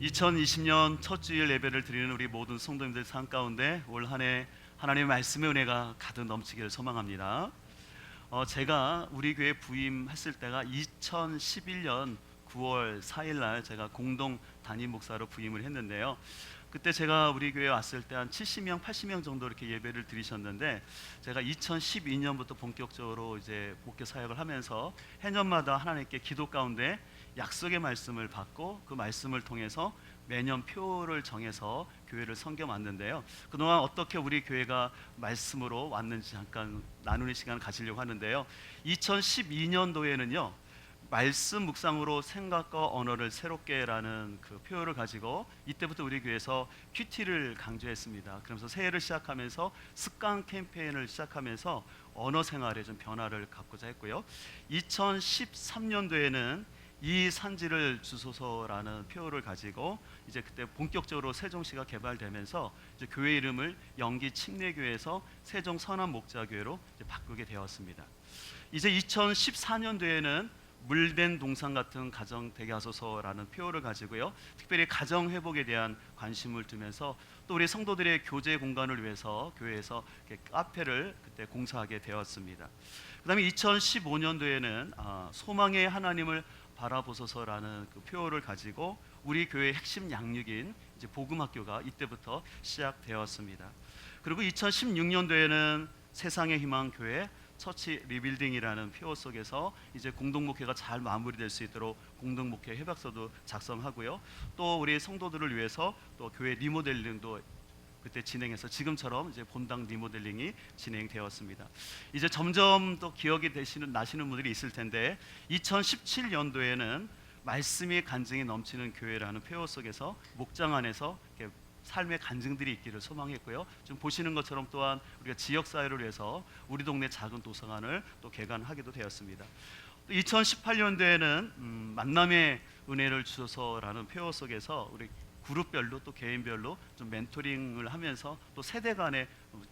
2020년 첫 주일 예배를 드리는 우리 모든 성도님들 삶 가운데 올 한 해 하나님의 말씀의 은혜가 가득 넘치기를 소망합니다. 제가 우리 교회 부임했을 때가 2011년 9월 4일 날 제가 공동 담임 목사로 부임을 했는데요. 그때 제가 우리 교회에 왔을 때 한 70명, 80명 정도 이렇게 예배를 드리셨는데, 제가 2012년부터 본격적으로 이제 목회 사역을 하면서 해년마다 하나님께 기도 가운데 약속의 말씀을 받고 그 말씀을 통해서 매년 표를 정해서 교회를 섬겨 왔는데요. 그동안 어떻게 우리 교회가 말씀으로 왔는지 잠깐 나누는 시간을 가지려고 하는데요. 2012년도에는요. 말씀 묵상으로 생각과 언어를 새롭게라는 그 표어를 가지고 이때부터 우리 교회에서 큐티를 강조했습니다. 그러면서 새해를 시작하면서 습관 캠페인을 시작하면서 언어 생활에 좀 변화를 갖고자 했고요. 2013년도에는 이 산지를 주소서라는 표어를 가지고 이제 그때 본격적으로 세종시가 개발되면서 이제 교회 이름을 영기 침례교회에서 세종 선한 목자교회로 이제 바꾸게 되었습니다. 이제 2014년도에는 물된 동상 같은 가정 되게 하소서라는 표어를 가지고요. 특별히 가정 회복에 대한 관심을 두면서 또 우리 성도들의 교제 공간을 위해서 교회에서 카페를 그때 공사하게 되었습니다. 그다음에 2015년도에는 소망의 하나님을 바라보소서라는 그 표어를 가지고 우리 교회의 핵심 양육인 이제 복음학교가 이때부터 시작되었습니다. 그리고 2016년도에는 세상의 희망 교회 처치 리빌딩이라는 표어 속에서 이제 공동목회가 잘 마무리될 수 있도록 공동목회 협약서도 작성하고요. 또 우리 성도들을 위해서 또 교회 리모델링도 그때 진행해서 지금처럼 이제 본당 리모델링이 진행되었습니다. 이제 점점 또 기억이 나시는 분들이 있을 텐데 2017년도에는 말씀이 간증이 넘치는 교회라는 표어 속에서 목장 안에서 이렇게 삶의 간증들이 있기를 소망했고요. 좀 보시는 것처럼 또한 우리가 지역 사회를 위해서 우리 동네 작은 도서관을 또 개관하기도 되었습니다. 또 2018년도에는 만남의 은혜를 주소서라는 표어 속에서 우리 그룹별로 또 개인별로 좀 멘토링을 하면서 또 세대 간의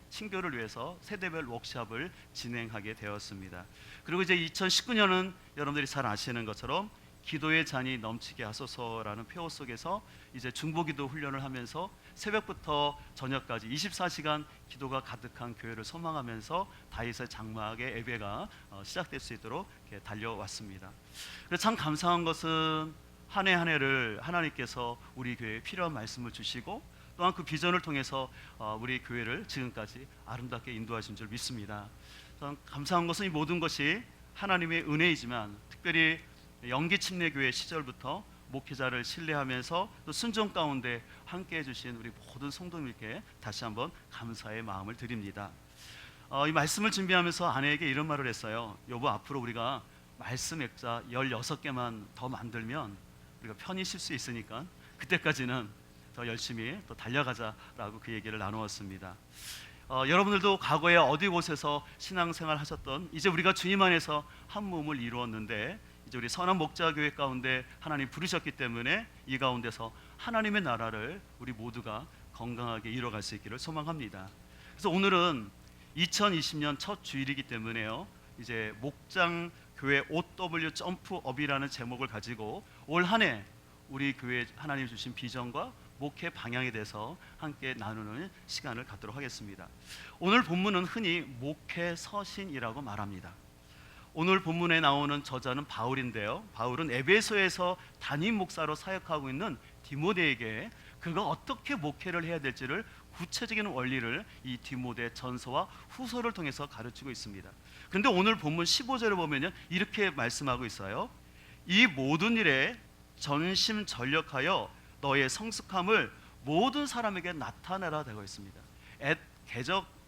친교를 위해서 세대별 워크숍을 진행하게 되었습니다. 그리고 이제 2019년은 여러분들이 잘 아시는 것처럼 기도의 잔이 넘치게 하소서라는 표어 속에서 이제 중보기도 훈련을 하면서 새벽부터 저녁까지 24시간 기도가 가득한 교회를 소망하면서 다윗의 장막의 예배가 시작될 수 있도록 이렇게 달려왔습니다. 그래서 참 감사한 것은 한 해 한 해를 하나님께서 우리 교회에 필요한 말씀을 주시고 또한 그 비전을 통해서 우리 교회를 지금까지 아름답게 인도하신 줄 믿습니다. 감사한 것은 이 모든 것이 하나님의 은혜이지만 특별히 영기 침례교회 시절부터 목회자를 신뢰하면서 또 순종 가운데 함께해 주신 우리 모든 성도님께 다시 한번 감사의 마음을 드립니다. 이 말씀을 준비하면서 아내에게 이런 말을 했어요. 여보, 앞으로 우리가 말씀 액자 16개만 더 만들면 우리가 편히 쉴 수 있으니까 그때까지는 더 열심히 또 달려가자라고 그 얘기를 나누었습니다. 여러분들도 과거에 어디 곳에서 신앙생활 하셨던 이제 우리가 주님 안에서 한 몸을 이루었는데 이제 우리 선한 목자교회 가운데 하나님 부르셨기 때문에 이 가운데서 하나님의 나라를 우리 모두가 건강하게 이뤄갈 수 있기를 소망합니다. 그래서 오늘은 2020년 첫 주일이기 때문에요. 이제 목장 교회 OW 점프업이라는 제목을 가지고 올 한 해 우리 교회 하나님 주신 비전과 목회 방향에 대해서 함께 나누는 시간을 갖도록 하겠습니다. 오늘 본문은 흔히 목회 서신이라고 말합니다. 오늘 본문에 나오는 저자는 바울인데요. 바울은 에베소에서 담임 목사로 사역하고 있는 디모데에게 그가 어떻게 목회를 해야 될지를 구체적인 원리를 이 디모데 전서와 후서를 통해서 가르치고 있습니다. 그런데 오늘 본문 15절을 보면요, 이렇게 말씀하고 있어요. 이 모든 일에 전심전력하여 너의 성숙함을 모든 사람에게 나타내라 되고 있습니다.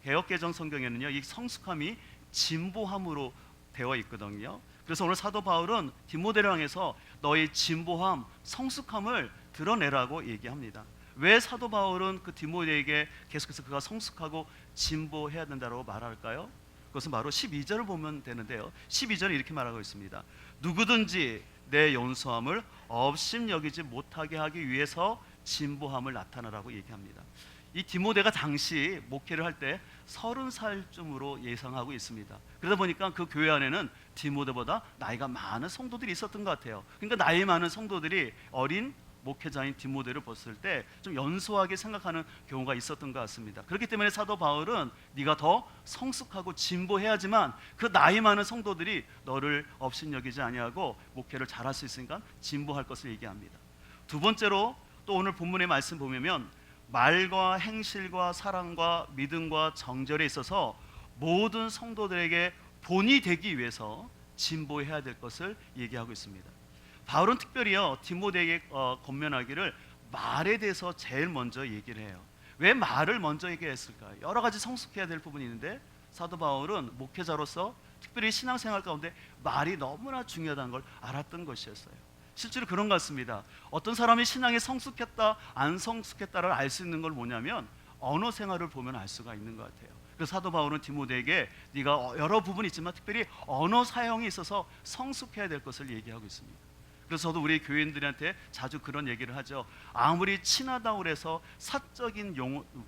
개역개정 성경에는요, 이 성숙함이 진보함으로 되어 있거든요. 그래서 오늘 사도 바울은 디모데를 향해서 너의 진보함, 성숙함을 드러내라고 얘기합니다. 왜 사도 바울은 그 디모데에게 계속해서 그가 성숙하고 진보해야 된다고 말할까요? 그것은 바로 12절을 보면 되는데요. 12절에 이렇게 말하고 있습니다. 누구든지 내 연소함을 업신여기지 못하게 하기 위해서 진보함을 나타내라고 얘기합니다. 이 디모데가 당시 목회를 할 때 30살쯤으로 예상하고 있습니다. 그러다 보니까 그 교회 안에는 디모데보다 나이가 많은 성도들이 있었던 것 같아요. 그러니까 나이 많은 성도들이 어린 목회자인 디모데를 봤을 때 좀 연소하게 생각하는 경우가 있었던 것 같습니다. 그렇기 때문에 사도 바울은 네가 더 성숙하고 진보해야지만 그 나이 많은 성도들이 너를 업신여기지 아니하고 목회를 잘할 수 있으니까 진보할 것을 얘기합니다. 두 번째로 또 오늘 본문의 말씀 보면 말과 행실과 사랑과 믿음과 정절에 있어서 모든 성도들에게 본이 되기 위해서 진보해야 될 것을 얘기하고 있습니다. 바울은 특별히요 디모데에게 권면하기를 말에 대해서 제일 먼저 얘기를 해요. 왜 말을 먼저 얘기했을까요? 여러 가지 성숙해야 될 부분이 있는데 사도 바울은 목회자로서 특별히 신앙생활 가운데 말이 너무나 중요하다는 걸 알았던 것이었어요. 실제로 그런 것 같습니다. 어떤 사람이 신앙에 성숙했다 안 성숙했다를 알 수 있는 걸 뭐냐면 언어 생활을 보면 알 수가 있는 것 같아요. 그래서 사도 바울은 디모데에게 네가 여러 부분이 있지만 특별히 언어 사용에 있어서 성숙해야 될 것을 얘기하고 있습니다. 그래서 저도 우리 교인들한테 자주 그런 얘기를 하죠. 아무리 친하다고 해서 사적인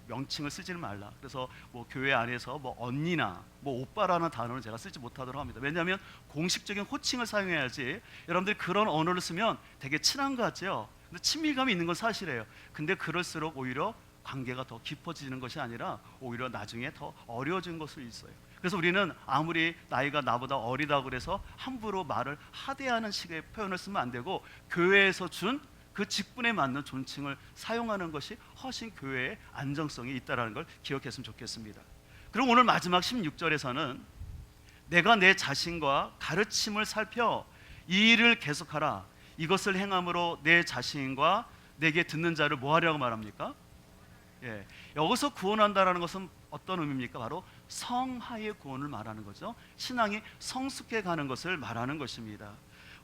명칭을 쓰지는 말라. 그래서 뭐 교회 안에서 뭐 언니나 뭐 오빠라는 단어를 제가 쓰지 못하도록 합니다. 왜냐하면 공식적인 호칭을 사용해야지. 여러분들이 그런 언어를 쓰면 되게 친한 것 같죠. 근데 친밀감이 있는 건 사실이에요. 근데 그럴수록 오히려 관계가 더 깊어지는 것이 아니라 오히려 나중에 더 어려워진 것을 있어요. 그래서 우리는 아무리 나이가 나보다 어리다고 그래서 함부로 말을 하대하는 식의 표현을 쓰면 안 되고 교회에서 준 그 직분에 맞는 존칭을 사용하는 것이 훨씬 교회의 안정성이 있다는 걸 기억했으면 좋겠습니다. 그럼 오늘 마지막 16절에서는 내가 내 자신과 가르침을 살펴 이 일을 계속하라. 이것을 행함으로 내 자신과 내게 듣는 자를 뭐 하려고 말합니까? 예, 여기서 구원한다라는 것은 어떤 의미입니까? 바로 성화의 구원을 말하는 거죠. 신앙이 성숙해 가는 것을 말하는 것입니다.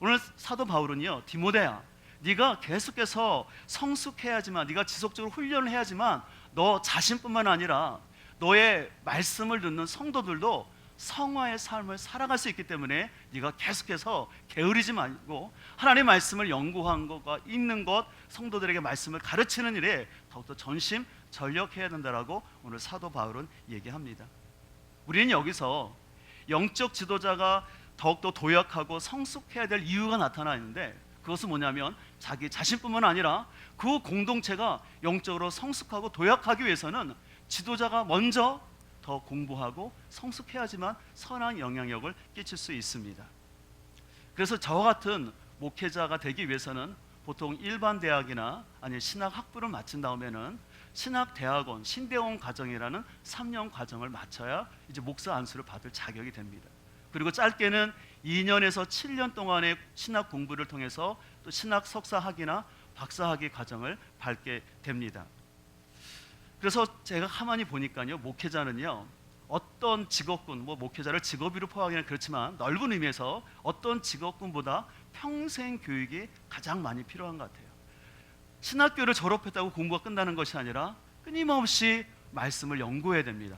오늘 사도 바울은요 디모데야 네가 계속해서 성숙해야지만 네가 지속적으로 훈련을 해야지만 너 자신뿐만 아니라 너의 말씀을 듣는 성도들도 성화의 삶을 살아갈 수 있기 때문에 네가 계속해서 게으르지 말고 하나님의 말씀을 연구한 것과 읽는 것 성도들에게 말씀을 가르치는 일에 더욱더 전심전력해야 된다라고 오늘 사도 바울은 얘기합니다. 우리는 여기서 영적 지도자가 더욱더 도약하고 성숙해야 될 이유가 나타나 있는데 그것은 뭐냐면 자기 자신뿐만 아니라 그 공동체가 영적으로 성숙하고 도약하기 위해서는 지도자가 먼저 더 공부하고 성숙해야지만 선한 영향력을 끼칠 수 있습니다. 그래서 저와 같은 목회자가 되기 위해서는 보통 일반 대학이나 아니면 신학 학부를 마친 다음에는 신학대학원, 신대원 과정이라는 3년 과정을 마쳐야 이제 목사 안수를 받을 자격이 됩니다. 그리고 짧게는 2년에서 7년 동안의 신학 공부를 통해서 또 신학 석사학위나 박사학위 과정을 밟게 됩니다. 그래서 제가 가만히 보니까요, 목회자는요, 어떤 직업군, 뭐 목회자를 직업으로 포함하기는 그렇지만 넓은 의미에서 어떤 직업군보다 평생 교육이 가장 많이 필요한 것 같아요. 신학교를 졸업했다고 공부가 끝나는 것이 아니라 끊임없이 말씀을 연구해야 됩니다.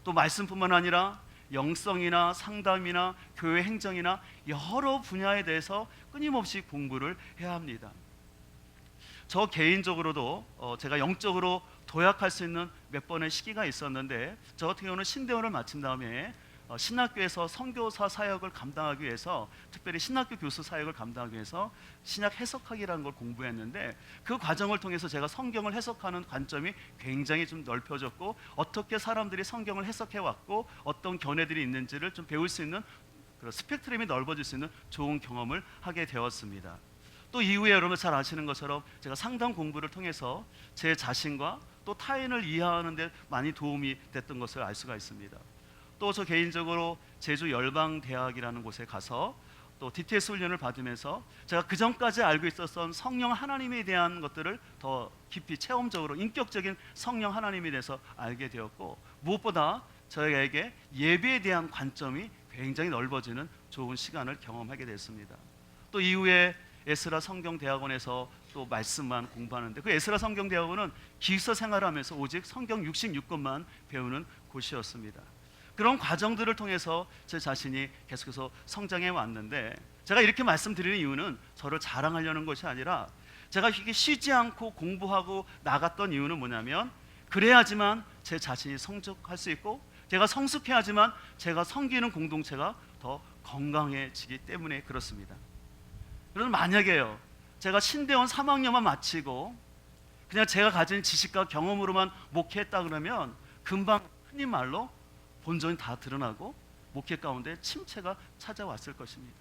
또 말씀뿐만 아니라 영성이나 상담이나 교회 행정이나 여러 분야에 대해서 끊임없이 공부를 해야 합니다. 저 개인적으로도 제가 영적으로 도약할 수 있는 몇 번의 시기가 있었는데 저 같은 경우는 신대원을 마친 다음에 신학교에서 선교사 사역을 감당하기 위해서 특별히 신학교 교수 사역을 감당하기 위해서 신약 해석학이라는 걸 공부했는데 그 과정을 통해서 제가 성경을 해석하는 관점이 굉장히 좀 넓혀졌고 어떻게 사람들이 성경을 해석해 왔고 어떤 견해들이 있는지를 좀 배울 수 있는 그런 스펙트럼이 넓어질 수 있는 좋은 경험을 하게 되었습니다. 또 이후에 여러분 잘 아시는 것처럼 제가 상담 공부를 통해서 제 자신과 또 타인을 이해하는 데 많이 도움이 됐던 것을 알 수가 있습니다. 또 저 개인적으로 제주 열방대학이라는 곳에 가서 또 DTS 훈련을 받으면서 제가 그 전까지 알고 있었던 성령 하나님에 대한 것들을 더 깊이 체험적으로 인격적인 성령 하나님에 대해서 알게 되었고 무엇보다 저에게 예배에 대한 관점이 굉장히 넓어지는 좋은 시간을 경험하게 됐습니다. 또 이후에 에스라 성경대학원에서 또 말씀만 공부하는데 그 에스라 성경대학원은 기숙사 생활하면서 오직 성경 66권만 배우는 곳이었습니다. 그런 과정들을 통해서 제 자신이 계속해서 성장해 왔는데 제가 이렇게 말씀드리는 이유는 저를 자랑하려는 것이 아니라 제가 이게 쉬지 않고 공부하고 나갔던 이유는 뭐냐면 그래야지만 제 자신이 성숙할 수 있고 제가 성숙해야지만 제가 섬기는 공동체가 더 건강해지기 때문에 그렇습니다. 그럼 만약에요 제가 신대원 3학년만 마치고 그냥 제가 가진 지식과 경험으로만 목회했다 그러면 금방 흔히 말로 본전이 다 드러나고 목회 가운데 침체가 찾아왔을 것입니다.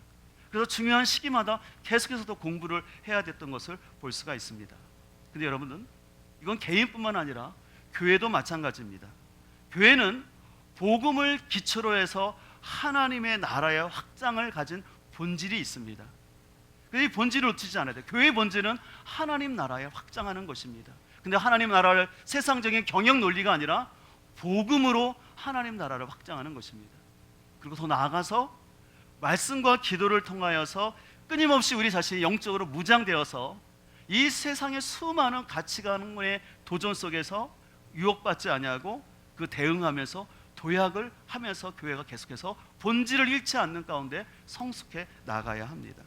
그래서 중요한 시기마다 계속해서 더 공부를 해야 됐던 것을 볼 수가 있습니다. 근데 여러분은 이건 개인뿐만 아니라 교회도 마찬가지입니다. 교회는 복음을 기초로 해서 하나님의 나라의 확장을 가진 본질이 있습니다. 이 본질을 놓치지 않아야 돼요. 교회의 본질은 하나님 나라에 확장하는 것입니다. 근데 하나님 나라를 세상적인 경영 논리가 아니라 복음으로 하나님 나라를 확장하는 것입니다. 그리고 더 나아가서 말씀과 기도를 통하여서 끊임없이 우리 자신이 영적으로 무장되어서 이 세상의 수많은 가치관의 도전 속에서 유혹받지 아니하고 그 대응하면서 도약을 하면서 교회가 계속해서 본질을 잃지 않는 가운데 성숙해 나가야 합니다.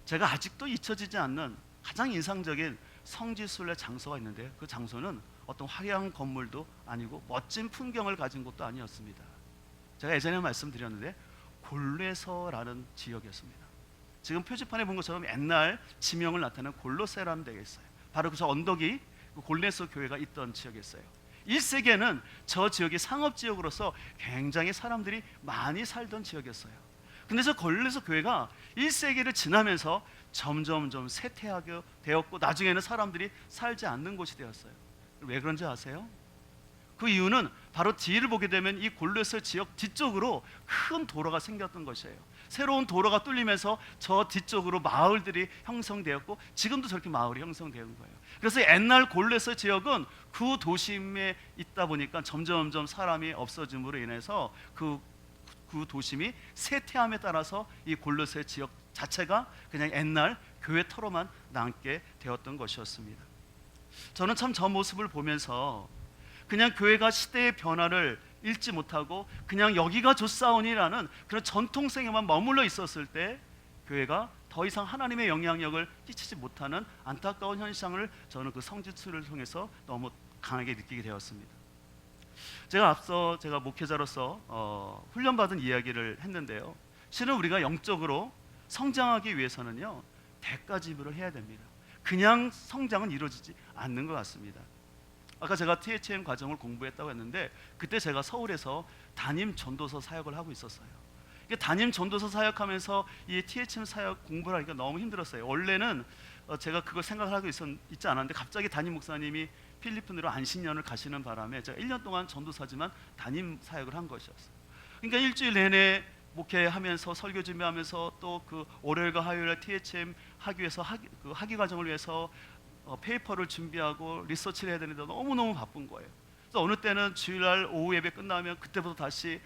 제가 아직도 잊혀지지 않는 가장 인상적인 성지순례 장소가 있는데 그 장소는 어떤 화려한 건물도 아니고 멋진 풍경을 가진 곳도 아니었습니다. 제가 예전에 말씀드렸는데 골레서라는 지역이었습니다. 지금 표지판에 본 것처럼 옛날 지명을 나타내는 골로세라는 데가 있어요. 바로 그 저 언덕이 골레서 교회가 있던 지역이었어요. 1세기에는 저 지역이 상업지역으로서 굉장히 사람들이 많이 살던 지역이었어요. 근데 저 골레서 교회가 1세기를 지나면서 점점 쇠퇴하게 되었고 나중에는 사람들이 살지 않는 곳이 되었어요. 왜 그런지 아세요? 그 이유는 바로 뒤를 보게 되면 이 골레서 지역 뒤쪽으로 큰 도로가 생겼던 것이에요. 새로운 도로가 뚫리면서 저 뒤쪽으로 마을들이 형성되었고 지금도 저렇게 마을이 형성되는 거예요. 그래서 옛날 골레서 지역은 그 도심에 있다 보니까 점점 사람이 없어짐으로 인해서 그 도심이 쇠퇴함에 따라서 이 골로새 지역 자체가 그냥 옛날 교회터로만 남게 되었던 것이었습니다. 저는 참 저 모습을 보면서 그냥 교회가 시대의 변화를 읽지 못하고 그냥 여기가 좋사오니라는 그런 전통성에만 머물러 있었을 때 교회가 더 이상 하나님의 영향력을 끼치지 못하는 안타까운 현상을 저는 그 성지순례를 통해서 너무 강하게 느끼게 되었습니다. 제가 앞서 제가 목회자로서 훈련받은 이야기를 했는데요. 실은 우리가 영적으로 성장하기 위해서는요 대가 지불을 해야 됩니다. 그냥 성장은 이루어지지 않는 것 같습니다. 아까 제가 THM 과정을 공부했다고 했는데 그때 제가 서울에서 담임 전도서 사역을 하고 있었어요. 담임 전도서 사역하면서 이 THM 사역 공부를 하니까 너무 힘들었어요. 원래는 제가 그걸 생각하고 있지 않았는데 갑자기 담임 목사님이 필리핀으로 안식년을 가시는 바람에 제가 1년 동안 전도사지만 담임 사역을 한 것이었어요. 그러니까 일주일 내내 목회하면서 설교 준비하면서 또 그 월요일과 화요일에 THM 하기 위해서 학위 과정을 위해서 페이퍼를 준비하고 리서치를 해야 되는데 너무너무 바쁜 거예요. 그래서 어느 때는 주일날 오후 예배 끝나면 그때부터 다시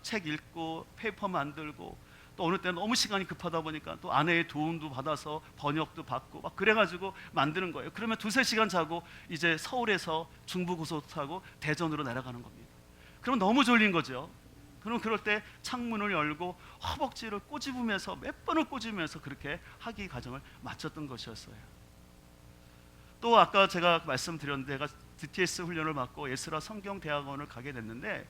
책 읽고 페이퍼 만들고 또 어느 때는 너무 시간이 급하다 보니까 또 아내의 도움도 받아서 번역도 받고 막 그래가지고 만드는 거예요. 그러면 2-3시간 자고 이제 서울에서 중부고속 타고 대전으로 내려가는 겁니다. 그럼 너무 졸린 거죠. 그럼 그럴 때 창문을 열고 허벅지를 꼬집으면서 몇 번을 꼬집으면서 그렇게 학위 과정을 마쳤던 것이었어요. 또 아까 제가 말씀드렸는데 제가 DTS 훈련을 받고 에스라 성경대학원을 가게 됐는데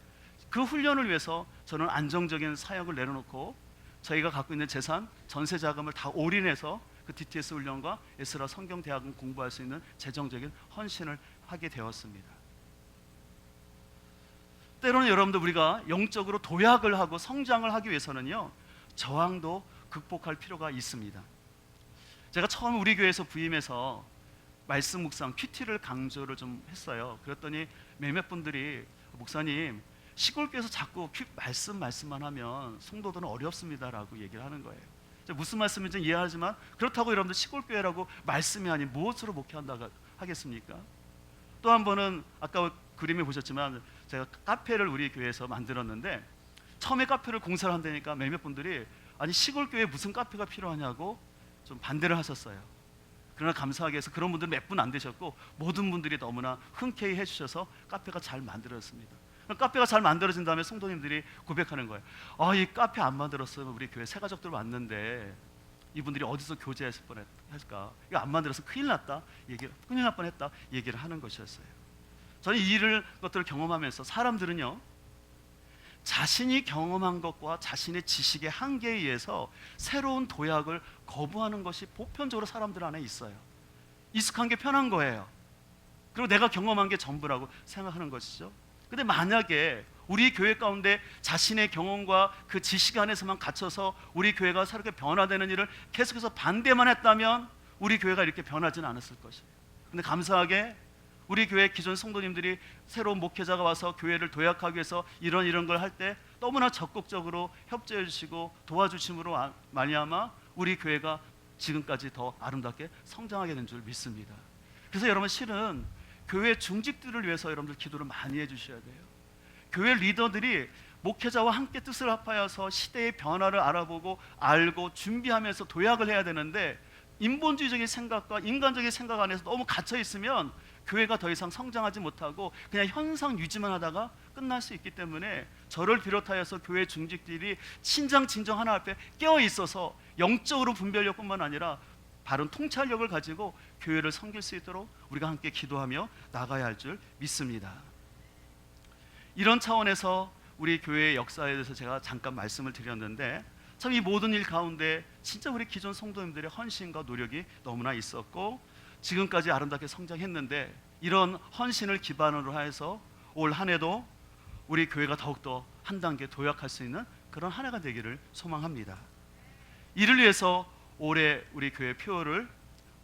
그 훈련을 위해서 저는 안정적인 사역을 내려놓고 저희가 갖고 있는 재산, 전세 자금을 다 올인해서 그 DTS 훈련과 에스라 성경대학원 공부할 수 있는 재정적인 헌신을 하게 되었습니다. 때로는 여러분들 우리가 영적으로 도약을 하고 성장을 하기 위해서는요 저항도 극복할 필요가 있습니다. 제가 처음 우리 교회에서 부임해서 말씀 묵상 PT를 강조를 좀 했어요. 그랬더니 몇몇 분들이 목사님 시골교회에서 자꾸 말씀만 하면 성도들은 어렵습니다라고 얘기를 하는 거예요. 무슨 말씀인지 이해하지만 그렇다고 여러분들 시골교회라고 말씀이 아닌 무엇으로 목회한다고 하겠습니까? 또 한 번은 아까 그림에 보셨지만 제가 카페를 우리 교회에서 만들었는데 처음에 카페를 공사를 한다니까 몇몇 분들이 아니 시골교회에 무슨 카페가 필요하냐고 좀 반대를 하셨어요. 그러나 감사하게 해서 그런 분들은 몇 분 안 되셨고 모든 분들이 너무나 흔쾌히 해주셔서 카페가 잘 만들어졌습니다. 카페가 잘 만들어진 다음에 성도님들이 고백하는 거예요. 이 카페 안 만들었으면 우리 교회 새 가족들 왔는데 이분들이 어디서 교제했을 뻔했을까? 이거 안 만들어서 큰일 났다. 큰일 날 뻔했다. 얘기를 하는 것이었어요. 저는 것들을 경험하면서 사람들은요 자신이 경험한 것과 자신의 지식의 한계에 의해서 새로운 도약을 거부하는 것이 보편적으로 사람들 안에 있어요. 익숙한 게 편한 거예요. 그리고 내가 경험한 게 전부라고 생각하는 것이죠. 근데 만약에 우리 교회 가운데 자신의 경험과 그 지식 안에서만 갇혀서 우리 교회가 새롭게 변화되는 일을 계속해서 반대만 했다면 우리 교회가 이렇게 변하지는 않았을 것이에요. 근데 감사하게 우리 교회 기존 성도님들이 새로운 목회자가 와서 교회를 도약하기 위해서 이런 걸 할 때 너무나 적극적으로 협조해 주시고 도와주심으로 말미암아 우리 교회가 지금까지 더 아름답게 성장하게 된 줄 믿습니다. 그래서 여러분, 실은 교회 중직들을 위해서 여러분들 기도를 많이 해주셔야 돼요. 교회 리더들이 목회자와 함께 뜻을 합하여서 시대의 변화를 알아보고 알고 준비하면서 도약을 해야 되는데, 인본주의적인 생각과 인간적인 생각 안에서 너무 갇혀 있으면 교회가 더 이상 성장하지 못하고 그냥 현상 유지만 하다가 끝날 수 있기 때문에, 저를 비롯하여서 교회 중직들이 신장 진정 하나 앞에 깨어 있어서 영적으로 분별력뿐만 아니라 바른 통찰력을 가지고 교회를 섬길 수 있도록 우리가 함께 기도하며 나가야 할 줄 믿습니다. 이런 차원에서 우리 교회의 역사에 대해서 제가 잠깐 말씀을 드렸는데, 참 이 모든 일 가운데 진짜 우리 기존 성도님들의 헌신과 노력이 너무나 있었고 지금까지 아름답게 성장했는데, 이런 헌신을 기반으로 해서 올 한 해도 우리 교회가 더욱더 한 단계 도약할 수 있는 그런 한 해가 되기를 소망합니다. 이를 위해서 올해 우리 교회 표어를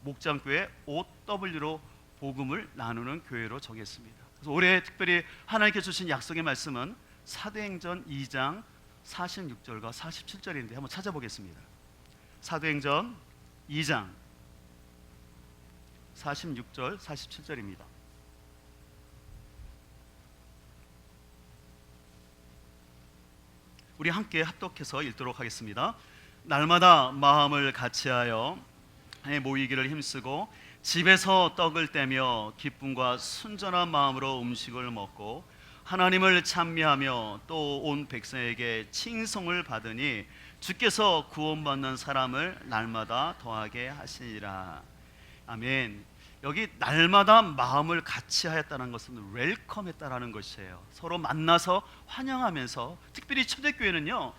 목장교회 OW로 복음을 나누는 교회로 정했습니다. 그래서 올해 특별히 하나님께 주신 약속의 말씀은 사도행전 2장 46절과 47절인데 한번 찾아보겠습니다. 사도행전 2장 46절 47절입니다. 우리 함께 합독해서 읽도록 하겠습니다. 날마다 마음을 같이하여 모이기를 힘쓰고 집에서 떡을 떼며 기쁨과 순전한 마음으로 음식을 먹고 하나님을 찬미하며 또 온 백성에게 칭송을 받으니 주께서 구원받는 사람을 날마다 더하게 하시니라. 아멘. 여기 날마다 마음을 같이 하였다는 것은 웰컴했다라는 것이에요. 서로 만나서 환영하면서, 특별히 초대교회는요,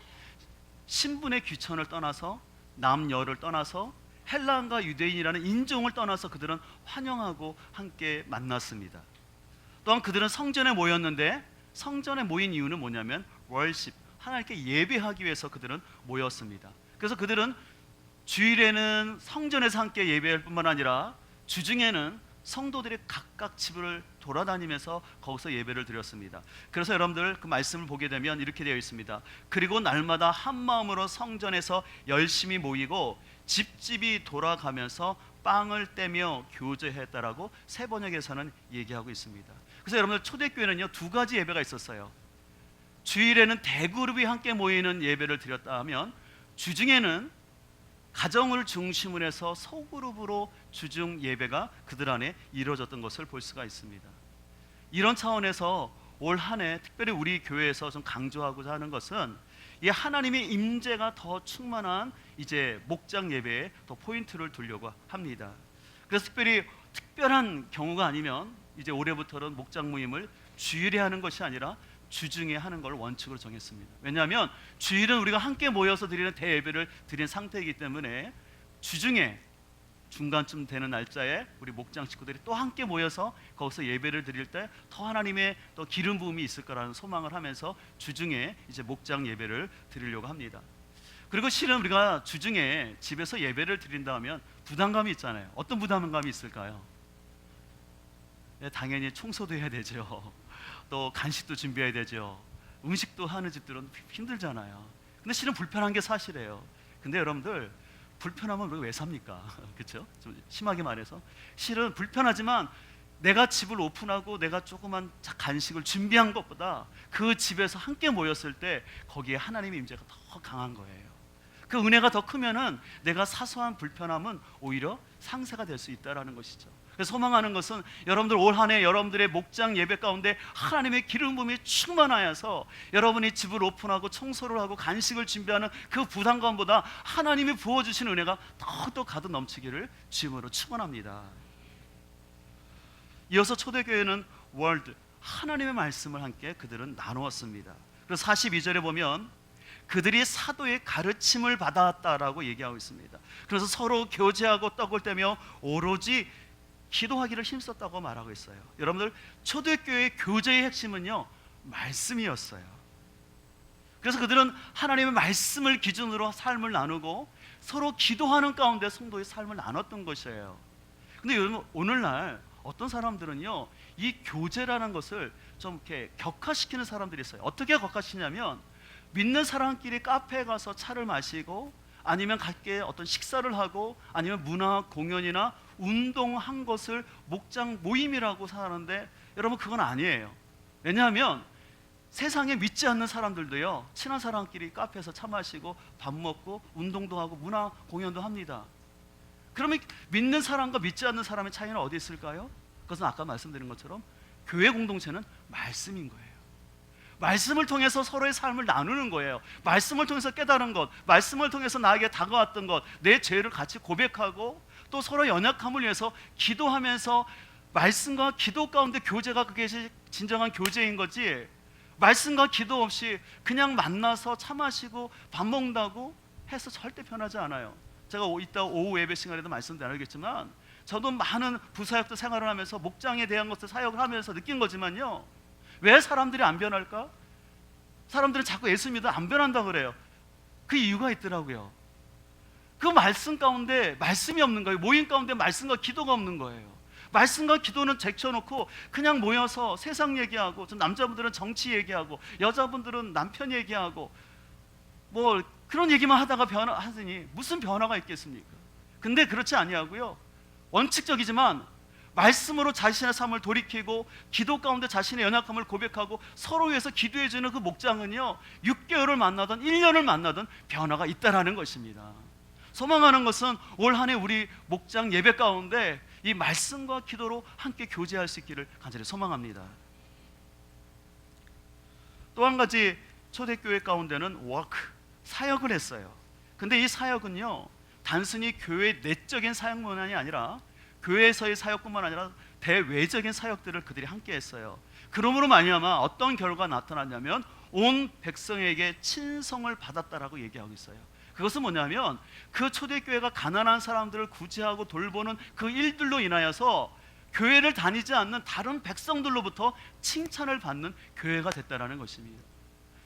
신분의 귀천을 떠나서 남녀를 떠나서 헬라인과 유대인이라는 인종을 떠나서 그들은 환영하고 함께 만났습니다. 또한 그들은 성전에 모였는데, 성전에 모인 이유는 뭐냐면 월십, 하나님께 예배하기 위해서 그들은 모였습니다. 그래서 그들은 주일에는 성전에서 함께 예배할 뿐만 아니라 주중에는 성도들이 각각 집을 돌아다니면서 거기서 예배를 드렸습니다. 그래서 여러분들 그 말씀을 보게 되면 이렇게 되어 있습니다. 그리고 날마다 한 마음으로 성전에서 열심히 모이고 집집이 돌아가면서 빵을 떼며 교제했다라고 새 번역에서는 얘기하고 있습니다. 그래서 여러분들 초대교회는요, 두 가지 예배가 있었어요. 주일에는 대그룹이 함께 모이는 예배를 드렸다 하면, 주중에는 가정을 중심으로 해서 소그룹으로 주중 예배가 그들 안에 이루어졌던 것을 볼 수가 있습니다. 이런 차원에서 올 한 해 특별히 우리 교회에서 좀 강조하고자 하는 것은, 이 하나님의 임재가 더 충만한 이제 목장 예배에 더 포인트를 두려고 합니다. 그래서 특별한 경우가 아니면 이제 올해부터는 목장 모임을 주일에 하는 것이 아니라 주중에 하는 걸 원칙으로 정했습니다. 왜냐하면 주일은 우리가 함께 모여서 드리는 대예배를 드린 상태이기 때문에, 주중에 중간쯤 되는 날짜에 우리 목장 식구들이 또 함께 모여서 거기서 예배를 드릴 때 더 하나님의 또 기름 부음이 있을 거라는 소망을 하면서 주중에 이제 목장 예배를 드리려고 합니다. 그리고 실은 우리가 주중에 집에서 예배를 드린다 하면 부담감이 있잖아요. 어떤 부담감이 있을까요? 네, 당연히 청소도 해야 되죠. 또 간식도 준비해야 되죠. 음식도 하는 집들은 힘들잖아요. 근데 실은 불편한 게 사실이에요. 근데 여러분들, 불편하면 우리가 왜 삽니까? 그렇죠? 좀 심하게 말해서 실은 불편하지만 내가 집을 오픈하고 내가 조그만 간식을 준비한 것보다 그 집에서 함께 모였을 때 거기에 하나님의 임재가 더 강한 거예요. 그 은혜가 더 크면은 내가 사소한 불편함은 오히려 상세가 될 수 있다라는 것이죠. 그래서 소망하는 것은 여러분들 올 한 해 여러분들의 목장 예배 가운데 하나님의 기름 부음이 충만하여서 여러분이 집을 오픈하고 청소를 하고 간식을 준비하는 그 부담감보다 하나님이 부어주신 은혜가 더욱더 가득 넘치기를 주님으로 축원합니다. 이어서 초대교회는 월드, 하나님의 말씀을 함께 그들은 나누었습니다. 그래서 42절에 보면 그들이 사도의 가르침을 받았다라고 얘기하고 있습니다. 그래서 서로 교제하고 떡을 떼며 오로지 기도하기를 힘썼다고 말하고 있어요. 여러분들, 초대교회의 교제의 핵심은요, 말씀이었어요. 그래서 그들은 하나님의 말씀을 기준으로 삶을 나누고 서로 기도하는 가운데 성도의 삶을 나눴던 것이에요. 근데 여러분, 오늘날 어떤 사람들은요, 이 교제라는 것을 좀 이렇게 격화시키는 사람들이 있어요. 어떻게 격화시키냐면, 믿는 사람끼리 카페에 가서 차를 마시고, 아니면 각계 어떤 식사를 하고, 아니면 문화 공연이나 운동한 것을 목장 모임이라고 하는데, 여러분, 그건 아니에요. 왜냐하면 세상에 믿지 않는 사람들도요, 친한 사람끼리 카페에서 차 마시고 밥 먹고 운동도 하고 문화 공연도 합니다. 그러면 믿는 사람과 믿지 않는 사람의 차이는 어디 있을까요? 그것은 아까 말씀드린 것처럼 교회 공동체는 말씀인 거예요. 말씀을 통해서 서로의 삶을 나누는 거예요. 말씀을 통해서 깨달은 것, 말씀을 통해서 나에게 다가왔던 것, 내 죄를 같이 고백하고 또 서로 연약함을 위해서 기도하면서 말씀과 기도 가운데 교제가, 그게 진정한 교제인 거지, 말씀과 기도 없이 그냥 만나서 차 마시고 밥 먹는다고 해서 절대 변하지 않아요. 제가 이따 오후 예배 시간에도 말씀 나누겠지만, 저도 많은 부사역도 생활을 하면서 목장에 대한 것을 사역을 하면서 느낀 거지만요, 왜 사람들이 안 변할까? 사람들은 자꾸 예수 믿어 안 변한다 그래요. 그 이유가 있더라고요. 그 말씀 가운데 말씀이 없는 거예요. 모임 가운데 말씀과 기도가 없는 거예요. 말씀과 기도는 제쳐놓고 그냥 모여서 세상 얘기하고, 좀 남자분들은 정치 얘기하고, 여자분들은 남편 얘기하고, 뭐 그런 얘기만 하다가 하더니 무슨 변화가 있겠습니까? 근데 그렇지 아니하고요, 원칙적이지만 말씀으로 자신의 삶을 돌이키고 기도 가운데 자신의 연약함을 고백하고 서로 위해서 기도해주는 그 목장은요, 6개월을 만나든 1년을 만나든 변화가 있다라는 것입니다. 소망하는 것은 올 한 해 우리 목장 예배 가운데 이 말씀과 기도로 함께 교제할 수 있기를 간절히 소망합니다. 또 한 가지, 초대교회 가운데는 워크, 사역을 했어요. 근데 이 사역은요, 단순히 교회 내적인 사역만이 아니라 교회에서의 사역뿐만 아니라 대외적인 사역들을 그들이 함께 했어요. 그러므로 말미암아 어떤 결과가 나타났냐면, 온 백성에게 친성을 받았다라고 얘기하고 있어요. 그것은 뭐냐면, 그 초대교회가 가난한 사람들을 구제하고 돌보는 그 일들로 인하여서 교회를 다니지 않는 다른 백성들로부터 칭찬을 받는 교회가 됐다는 것입니다.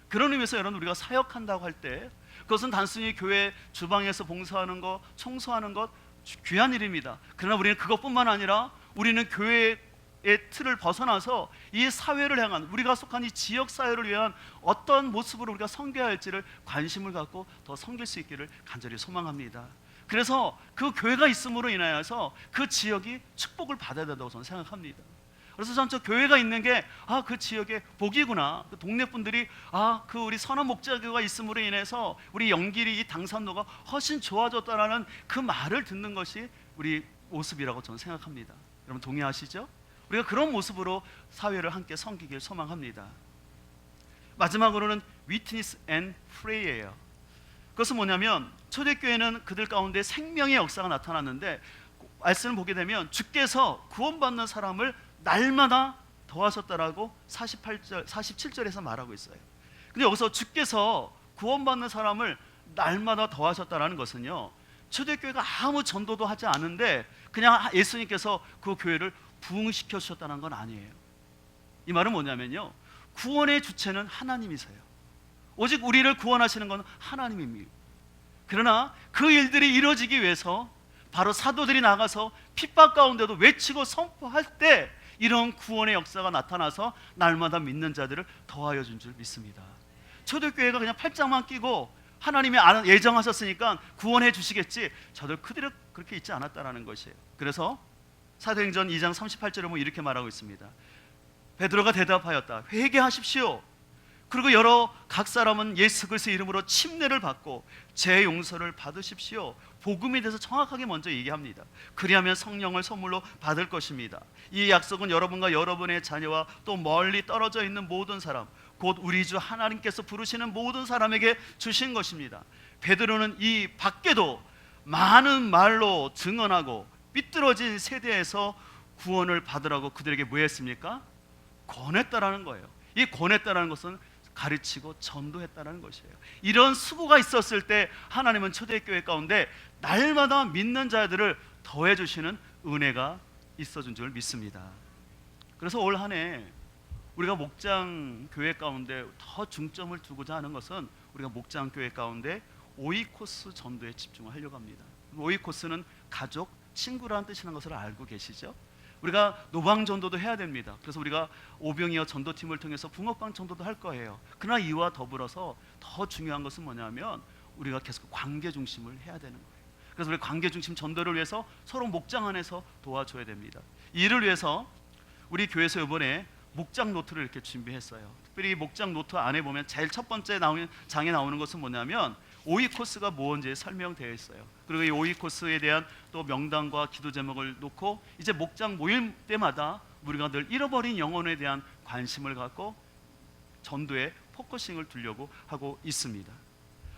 그런 의미에서 여러분, 우리가 사역한다고 할 때 그것은 단순히 교회 주방에서 봉사하는 것, 청소하는 것, 귀한 일입니다. 그러나 우리는 그것뿐만 아니라 우리는 교회의 틀을 벗어나서 이 사회를 향한, 우리가 속한 이 지역 사회를 위한 어떤 모습으로 우리가 섬겨야 할지를 관심을 갖고 더 섬길 수 있기를 간절히 소망합니다. 그래서 그 교회가 있음으로 인하여서 그 지역이 축복을 받아야 된다고 저는 생각합니다. 그래서 저는 저 교회가 있는 게, 그 지역의 복이구나, 그 동네 분들이 그 우리 선한 목자교가 있음으로 인해서 우리 영길이, 이 당산로가 훨씬 좋아졌다라는 그 말을 듣는 것이 우리 모습이라고 저는 생각합니다. 여러분 동의하시죠? 우리가 그런 모습으로 사회를 함께 섬기길 소망합니다. 마지막으로는 위트니스 앤 프레이예요. 그것은 뭐냐면, 초대교회는 그들 가운데 생명의 역사가 나타났는데, 말씀을 보게 되면 주께서 구원받는 사람을 날마다 더하셨다라고 48절, 47절에서 말하고 있어요. 근데 여기서 주께서 구원받는 사람을 날마다 더하셨다라는 것은요, 초대교회가 아무 전도도 하지 않은데 그냥 예수님께서 그 교회를 부흥시켜 주셨다는 건 아니에요. 이 말은 뭐냐면요, 구원의 주체는 하나님이세요. 오직 우리를 구원하시는 건 하나님입니다. 그러나 그 일들이 이루어지기 위해서 바로 사도들이 나가서 핍박 가운데도 외치고 선포할 때 이런 구원의 역사가 나타나서 날마다 믿는 자들을 더하여 준 줄 믿습니다. 초대교회가 그냥 팔짱만 끼고 하나님이 예정하셨으니까 구원해 주시겠지, 저들 그대로 그렇게 있지 않았다라는 것이에요. 그래서 사도행전 2장 38절에 보면 이렇게 말하고 있습니다. 베드로가 대답하였다. 회개하십시오. 그리고 여러 각 사람은 예수 그리스도의 이름으로 침례를 받고 죄 용서를 받으십시오. 복음에 대해서 정확하게 먼저 얘기합니다. 그리하면 성령을 선물로 받을 것입니다. 이 약속은 여러분과 여러분의 자녀와 또 멀리 떨어져 있는 모든 사람, 곧 우리 주 하나님께서 부르시는 모든 사람에게 주신 것입니다. 베드로는 이 밖에도 많은 말로 증언하고 삐뚤어진 세대에서 구원을 받으라고 그들에게 뭐 했습니까? 권했다라는 거예요. 이 권했다라는 것은 가르치고 전도했다는 것이에요. 이런 수고가 있었을 때 하나님은 초대교회 가운데 날마다 믿는 자들을 더해주시는 은혜가 있어준 줄 믿습니다. 그래서 올 한 해 우리가 목장 교회 가운데 더 중점을 두고자 하는 것은 우리가 목장 교회 가운데 오이코스 전도에 집중하려고 합니다. 오이코스는 가족, 친구라는 뜻이라는 것을 알고 계시죠? 우리가 노방 전도도 해야 됩니다. 그래서 우리가 오병이어 전도팀을 통해서 붕어빵 전도도 할 거예요. 그러나 이와 더불어서 더 중요한 것은 뭐냐면 우리가 계속 관계 중심을 해야 되는 거예요. 그래서 우리 관계 중심 전도를 위해서 서로 목장 안에서 도와줘야 됩니다. 이를 위해서 우리 교회에서 이번에 목장 노트를 이렇게 준비했어요. 특별히 목장 노트 안에 보면 제일 첫 번째 장에 나오는 것은 뭐냐면 오이코스가 뭔지 설명되어 있어요. 그리고 이 오이코스에 대한 또 명단과 기도 제목을 놓고 이제 목장 모일 때마다 우리가 늘 잃어버린 영혼에 대한 관심을 갖고 전도에 포커싱을 두려고 하고 있습니다.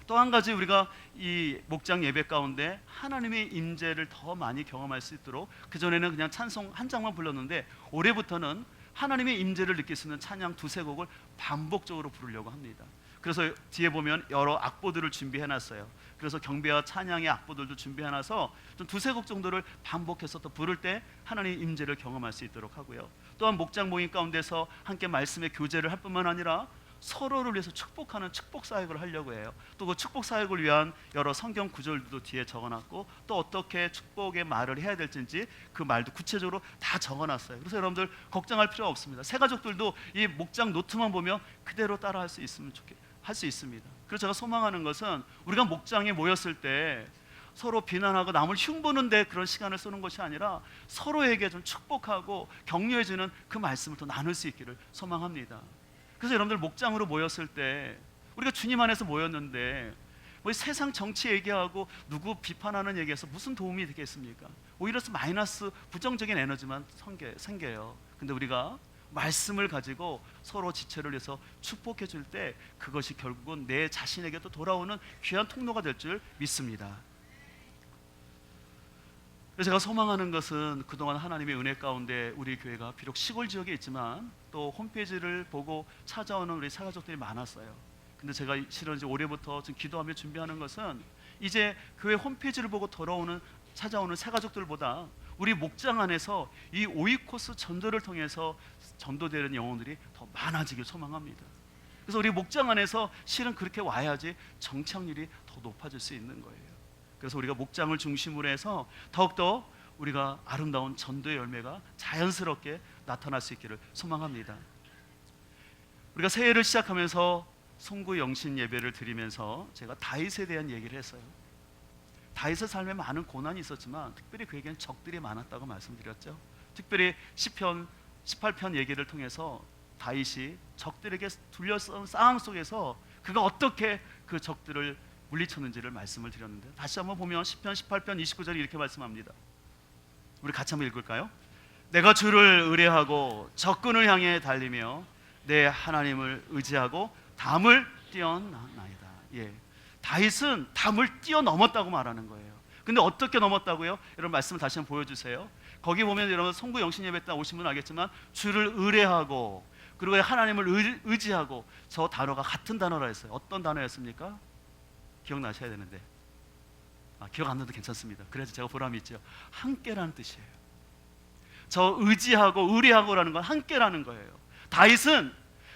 또 한 가지 우리가 이 목장 예배 가운데 하나님의 임재를 더 많이 경험할 수 있도록 그전에는 그냥 찬송 한 장만 불렀는데 올해부터는 하나님의 임재를 느낄 수 있는 찬양 두세 곡을 반복적으로 부르려고 합니다. 그래서 뒤에 보면 여러 악보들을 준비해놨어요. 그래서 경배와 찬양의 악보들도 준비해놔서 좀 두세 곡 정도를 반복해서 또 부를 때 하나님의 임재를 경험할 수 있도록 하고요. 또한 목장 모임 가운데서 함께 말씀의 교제를 할 뿐만 아니라 서로를 위해서 축복하는 축복 사역을 하려고 해요. 또 그 축복 사역을 위한 여러 성경 구절도 뒤에 적어놨고 또 어떻게 축복의 말을 해야 될지 그 말도 구체적으로 다 적어놨어요. 그래서 여러분들 걱정할 필요가 없습니다. 새 가족들도 이 목장 노트만 보면 그대로 따라 할 수 있습니다. 그래서 제가 소망하는 것은 우리가 목장에 모였을 때 서로 비난하고 남을 흉보는데 그런 시간을 쓰는 것이 아니라 서로에게 좀 축복하고 격려해주는 그 말씀을 또 나눌 수 있기를 소망합니다. 그래서 여러분들 목장으로 모였을 때 우리가 주님 안에서 모였는데 뭐 세상 정치 얘기하고 누구 비판하는 얘기에서 무슨 도움이 되겠습니까? 오히려 마이너스 부정적인 에너지만 생겨요. 근데 우리가 말씀을 가지고 서로 지체를 해서 축복해 줄 때 그것이 결국은 내 자신에게도 돌아오는 귀한 통로가 될 줄 믿습니다. 그래서 제가 소망하는 것은 그동안 하나님의 은혜 가운데 우리 교회가 비록 시골 지역에 있지만 또 홈페이지를 보고 찾아오는 우리 사가족들이 많았어요. 근데 제가 실은 이제 올해부터 좀 기도하며 준비하는 것은 이제 교회 홈페이지를 보고 찾아오는 사가족들보다 우리 목장 안에서 이 오이코스 전도를 통해서 전도되는 영혼들이 더 많아지길 소망합니다. 그래서 우리 목장 안에서 실은 그렇게 와야지 정착률이 더 높아질 수 있는 거예요. 그래서 우리가 목장을 중심으로 해서 더욱더 우리가 아름다운 전도의 열매가 자연스럽게 나타날 수 있기를 소망합니다. 우리가 새해를 시작하면서 송구 영신 예배를 드리면서 제가 다윗에 대한 얘기를 했어요. 다윗의 삶에 많은 고난이 있었지만 특별히 그에게는 적들이 많았다고 말씀드렸죠. 특별히 시편 18편 얘기를 통해서 다윗이 적들에게 둘러싼 상황 속에서 그가 어떻게 그 적들을 물리쳤는지를 말씀을 드렸는데 다시 한번 보면 시편 18편 29절에 이렇게 말씀합니다. 우리 같이 한번 읽을까요? 내가 주를 의뢰하고 적군을 향해 달리며 내 하나님을 의지하고 담을 뛰어나이다. 예, 다윗은 담을 뛰어넘었다고 말하는 거예요. 근데 어떻게 넘었다고요? 여러분 말씀을 다시 한번 보여주세요. 거기 보면 여러분 송구 영신 예배 때 오신 분 알겠지만 주를 의뢰하고 그리고 하나님을 의지하고 저 단어가 같은 단어라 했어요. 어떤 단어였습니까? 기억나셔야 되는데 기억 안 나도 괜찮습니다. 그래서 제가 보람이 있죠. 함께라는 뜻이에요. 저 의지하고 의뢰하고라는 건 함께라는 거예요. 다윗은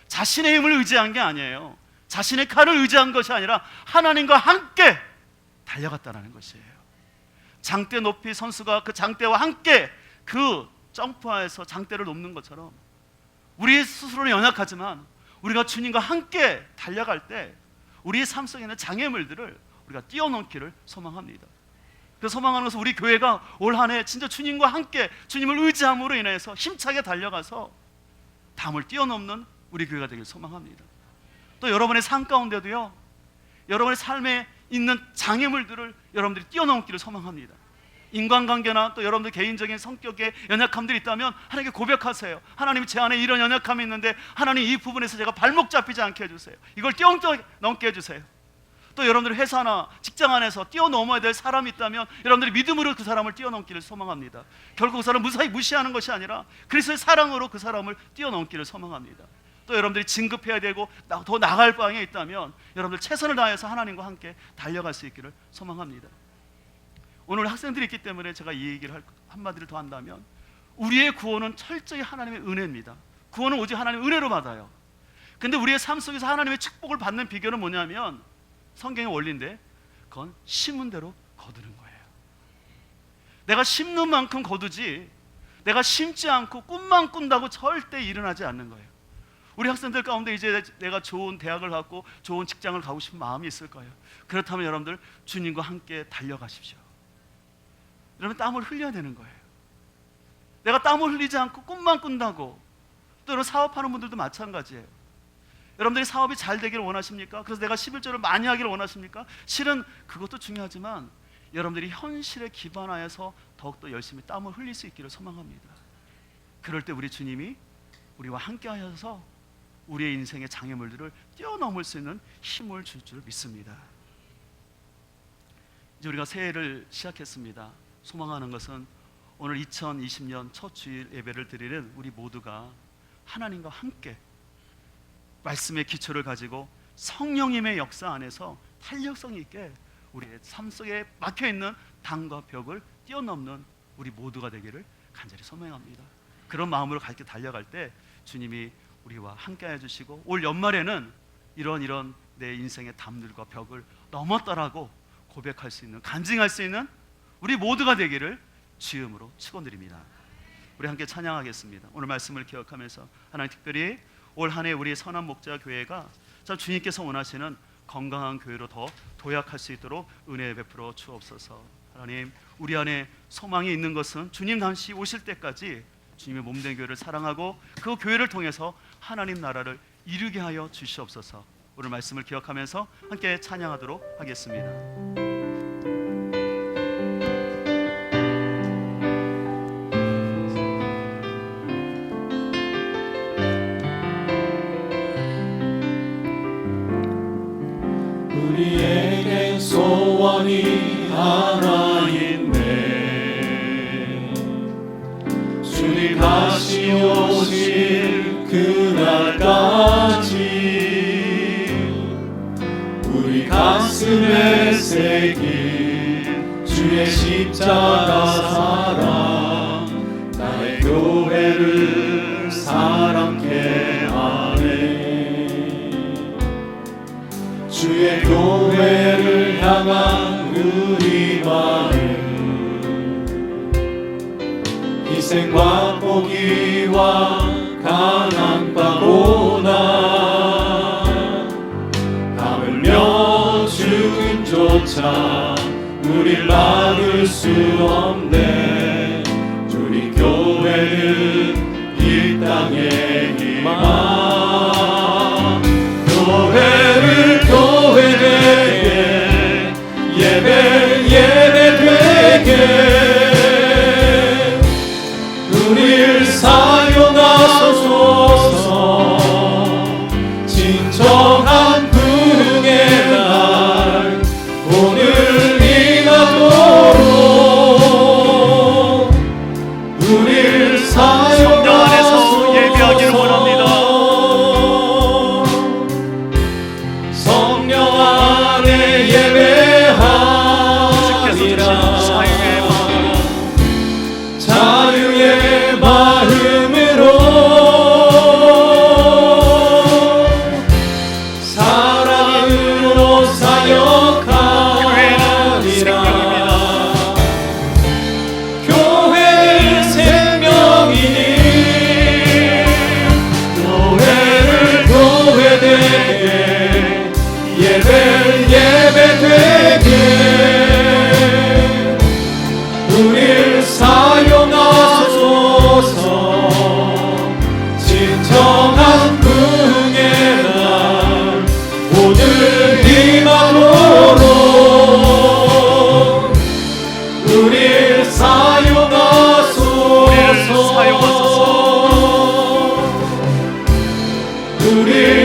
자신의 힘을 의지한 게 아니에요. 자신의 칼을 의지한 것이 아니라 하나님과 함께 달려갔다는 것이에요. 장대 높이 선수가 그 장대와 함께 그 점프하에서 장대를 넘는 것처럼 우리 스스로는 연약하지만 우리가 주님과 함께 달려갈 때 우리의 삶 속에 있는 장애물들을 우리가 뛰어넘기를 소망합니다. 그래서 소망하는 것은 우리 교회가 올 한 해 진짜 주님과 함께 주님을 의지함으로 인해서 힘차게 달려가서 담을 뛰어넘는 우리 교회가 되길 소망합니다. 또 여러분의 삶 가운데도요, 여러분의 삶에 있는 장애물들을 여러분들이 뛰어넘기를 소망합니다. 인간관계나 또 여러분들 개인적인 성격에 연약함들이 있다면 하나님께 고백하세요. 하나님, 제 안에 이런 연약함이 있는데 하나님 이 부분에서 제가 발목 잡히지 않게 해주세요. 이걸 뛰어넘게 해주세요. 또 여러분들 회사나 직장 안에서 뛰어넘어야 될 사람이 있다면 여러분들이 믿음으로 그 사람을 뛰어넘기를 소망합니다. 결국 그 사람을 무사히 무시하는 것이 아니라 그리스도의 사랑으로 그 사람을 뛰어넘기를 소망합니다. 또 또 여러분들이 진급해야 되고 더 나갈 방향에 있다면 여러분들 최선을 다해서 하나님과 함께 달려갈 수 있기를 소망합니다. 오늘 학생들이 있기 때문에 제가 이 얘기를 한마디를 더 한다면, 우리의 구원은 철저히 하나님의 은혜입니다. 구원은 오직 하나님의 은혜로 받아요. 근데 우리의 삶 속에서 하나님의 축복을 받는 비결은 뭐냐면 성경의 원리인데, 그건 심은 대로 거두는 거예요. 내가 심는 만큼 거두지, 내가 심지 않고 꿈만 꾼다고 절대 일어나지 않는 거예요. 우리 학생들 가운데 이제 내가 좋은 대학을 갖고 좋은 직장을 가고 싶은 마음이 있을 거예요. 그렇다면 여러분들 주님과 함께 달려가십시오. 여러분 땀을 흘려야 되는 거예요. 내가 땀을 흘리지 않고 꿈만 꾼다고, 또 여러분 사업하는 분들도 마찬가지예요. 여러분들이 사업이 잘 되기를 원하십니까? 그래서 내가 11조를 많이 하기를 원하십니까? 실은 그것도 중요하지만 여러분들이 현실에 기반하여서 더욱더 열심히 땀을 흘릴 수 있기를 소망합니다. 그럴 때 우리 주님이 우리와 함께 하셔서 우리의 인생의 장애물들을 뛰어넘을 수 있는 힘을 줄 줄 믿습니다. 이제 우리가 새해를 시작했습니다. 소망하는 것은 오늘 2020년 첫 주일 예배를 드리는 우리 모두가 하나님과 함께 말씀의 기초를 가지고 성령님의 역사 안에서 탄력성 있게 우리의 삶 속에 막혀있는 당과 벽을 뛰어넘는 우리 모두가 되기를 간절히 소망합니다. 그런 마음으로 함께 달려갈 때 주님이 우리와 함께 해주시고, 올 연말에는 이런 내 인생의 담들과 벽을 넘었다라고 고백할 수 있는, 간증할 수 있는 우리 모두가 되기를 주임으로 축원드립니다. 우리 함께 찬양하겠습니다. 오늘 말씀을 기억하면서 하나님, 특별히 올 한 해 우리 선한 목자 교회가 참 주님께서 원하시는 건강한 교회로 더 도약할 수 있도록 은혜 베풀어 주옵소서. 하나님, 우리 안에 소망이 있는 것은 주님 다시 오실 때까지 주님의 몸된 교회를 사랑하고 그 교회를 통해서 하나님 나라를 이루게 하여 주시옵소서. 오늘 말씀을 기억하면서 함께 찬양하도록 하겠습니다. 우리에겐 소원이 하나 있네. 주님 다시 오실 그날까지 우리 가슴에 새긴 주의 십자가 사랑, 나의 교회를 사랑케 하네. 주의 교회를 향한 우리 마음, 희생과 포기와 가난바보나 하물며 죽음조차 우릴 막을 수 없네. 우리 교회는 이 땅의 희망, 교회를 교회되게, 예배 예배되게 우릴 사용하소서. 진정한 부흥의 날 오늘 임하도록 우릴 사용하소서. 예배하기를 원합니다. 성령 안에 예배하리라. 자유의 마음으로 사랑으로 사역하리라. 교회는 생명이니 교회를 교회되게, 예배를 예배되게 우릴 사용하소서. 진정한 부흥의 날 오늘 임하도록 우릴 사용하소서. 우릴